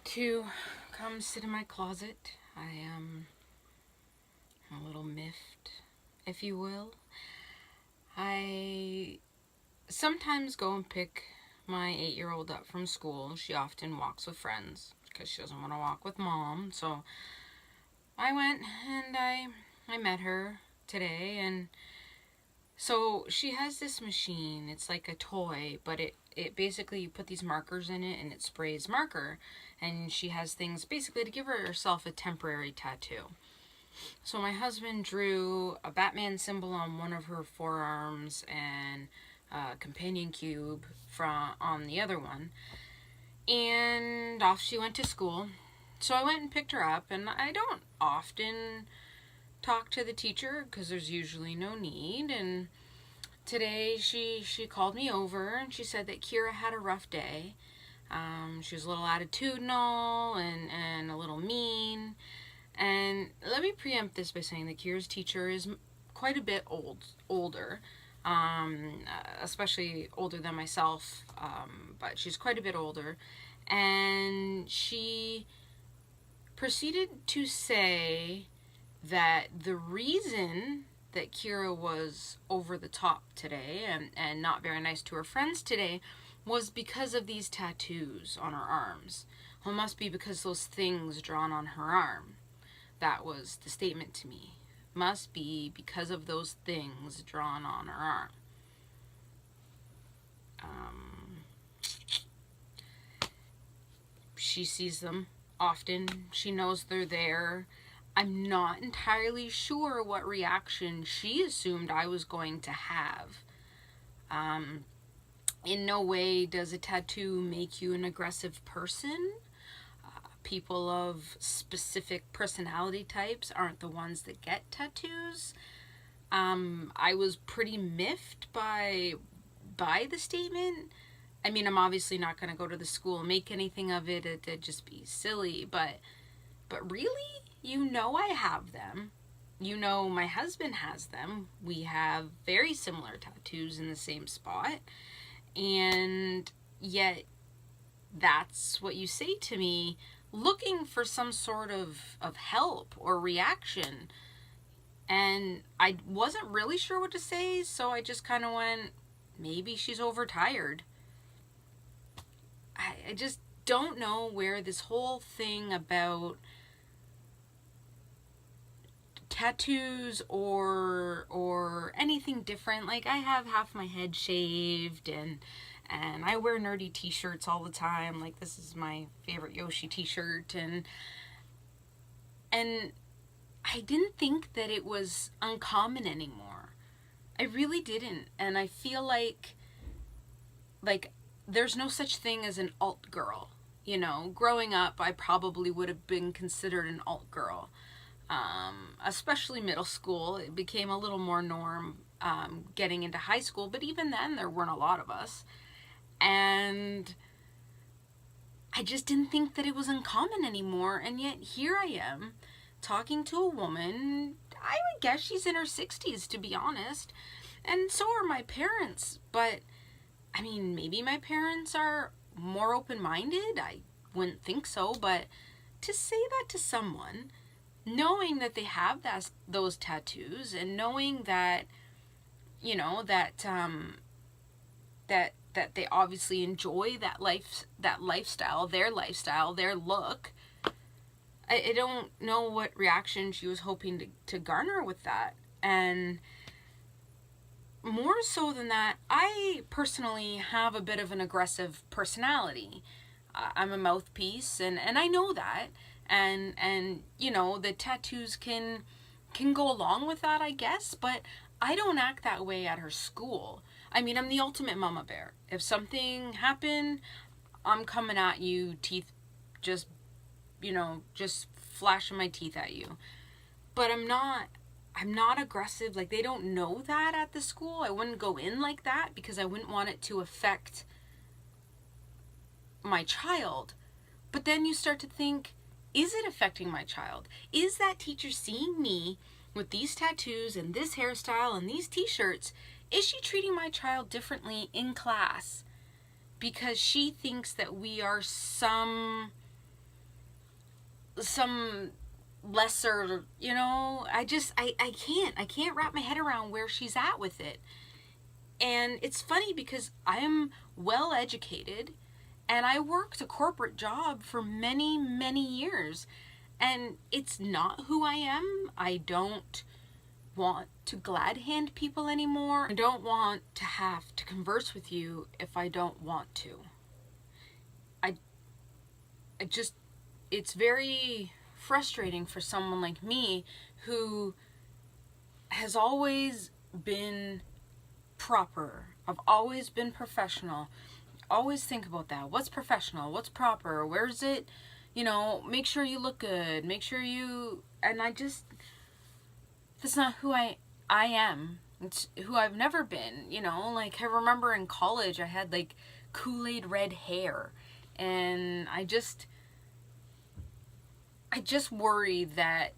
To come sit in my closet. I am a little miffed, if you will. I sometimes go and pick my 8-year-old up from school. She often walks with friends because she doesn't want to walk with mom. So I went and I met her today, and so she has this machine. It's like a toy, but it basically, you put these markers in it and it sprays marker, and she has things basically to give herself a temporary tattoo. So my husband drew a Batman symbol on one of her forearms and a companion cube on the other one, and off she went to school. So I went and picked her up, and I don't often talk to the teacher because there's usually no need. And today she called me over and she said that Kira had a rough day. She was a little attitudinal and a little mean. And let me preempt this by saying that Kira's teacher is quite a bit older, especially older than myself, but she's quite a bit older. And she proceeded to say that the reason that Kira was over the top today and not very nice to her friends today was because of these tattoos on her arms. Well, it must be because those things drawn on her arm. That was the statement to me. Must be because of those things drawn on her arm. She sees them often. She knows they're there. I'm not entirely sure what reaction she assumed I was going to have. In no way does a tattoo make you an aggressive person. People of specific personality types aren't the ones that get tattoos. I was pretty miffed by the statement. I mean, I'm obviously not going to go to the school and make anything of it. It'd just be silly. But really? You know I have them. You know my husband has them. We have very similar tattoos in the same spot. And yet, that's what you say to me, looking for some sort of help or reaction. And I wasn't really sure what to say, so I just kind of went, maybe she's overtired. I just don't know where this whole thing about tattoos or anything different, like I have half my head shaved and I wear nerdy T-shirts all the time. Like, this is my favorite Yoshi T-shirt, and I didn't think that it was uncommon anymore. I really didn't. And I feel like there's no such thing as an alt girl. You know, growing up, I probably would have been considered an alt girl. Especially middle school, it became a little more norm getting into high school, but even then there weren't a lot of us. And I just didn't think that it was uncommon anymore, and yet here I am talking to a woman. I would guess she's in her 60s, to be honest, and so are my parents. But I mean, maybe my parents are more open-minded. I wouldn't think so, but to say that to someone, knowing that they have those tattoos, and knowing that, you know, that they obviously enjoy that lifestyle, their look. I don't know what reaction she was hoping to garner with that. And more so than that, I personally have a bit of an aggressive personality. I'm a mouthpiece, and I know that. And you know, the tattoos can go along with that, I guess, but I don't act that way at her school. I mean, I'm the ultimate mama bear. If something happened, I'm coming at you, teeth just, just flashing my teeth at you. But I'm not aggressive. Like, they don't know that at the school. I wouldn't go in like that because I wouldn't want it to affect my child. But then you start to think, is it affecting my child? Is that teacher seeing me with these tattoos and this hairstyle and these T-shirts? Is she treating my child differently in class because she thinks that we are some some lesser, you know, I can't wrap my head around where she's at with it. And it's funny because I am well educated and I worked a corporate job for many, many years. And it's not who I am. I don't want to glad hand people anymore. I don't want to have to converse with you if I don't want to. I, I just, it's very frustrating for someone like me who has always been proper. I've always been professional. Always think about that. What's professional? What's proper? Where's it? You know, make sure you look good. Make sure you... And I just... That's not who I am. It's who I've never been. You know, like I remember in college I had like Kool-Aid red hair. And I just worry that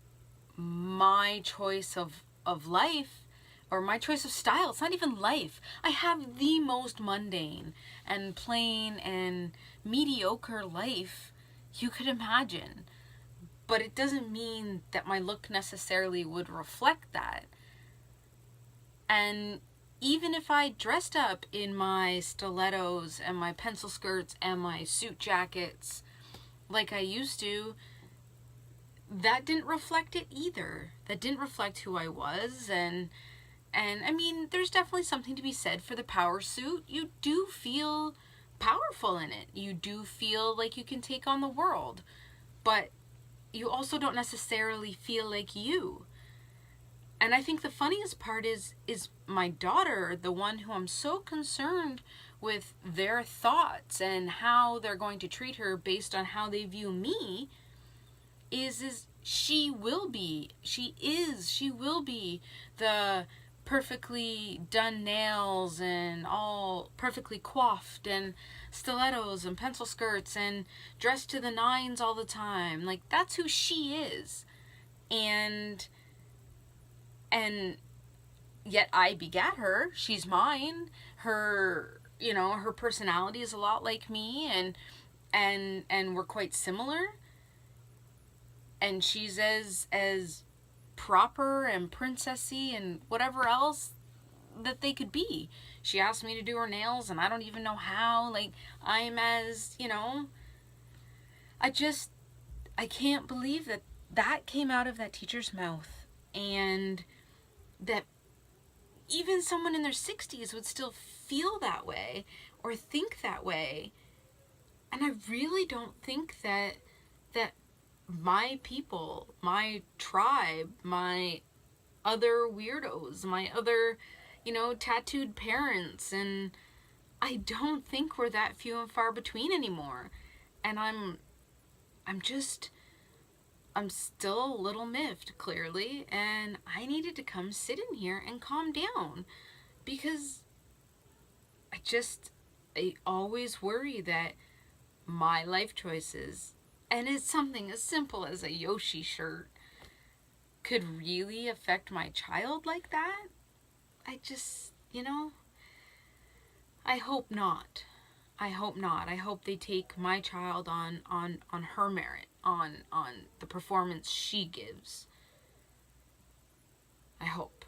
my choice of life or my choice of style, it's not even life. I have the most mundane and plain and mediocre life you could imagine. But it doesn't mean that my look necessarily would reflect that. And even if I dressed up in my stilettos and my pencil skirts and my suit jackets like I used to, that didn't reflect it either. That didn't reflect who I was. And I mean, there's definitely something to be said for the power suit. You do feel powerful in it. You do feel like you can take on the world. But you also don't necessarily feel like you. And I think the funniest part is my daughter, the one who I'm so concerned with their thoughts and how they're going to treat her based on how they view me, is she will be the perfectly done nails and all perfectly coiffed and stilettos and pencil skirts and dressed to the nines all the time. Like, that's who she is. And yet I begat her. She's mine. Her, you know, her personality is a lot like me, and we're quite similar. And she's as proper and princessy and whatever else that they could be. She asked me to do her nails and I don't even know how. Like, I'm as, you know, I can't believe that came out of that teacher's mouth, and that even someone in their 60s would still feel that way or think that way. And I really don't think that my people, my tribe, my other weirdos, my other, you know, tattooed parents, and I don't think we're that few and far between anymore. And I'm still a little miffed, clearly, and I needed to come sit in here and calm down, because I always worry that my life choices, and it's something as simple as a Yoshi shirt, could really affect my child like that. I just, you know, I hope not. I hope not. I hope they take my child on her merit, on the performance she gives. I hope.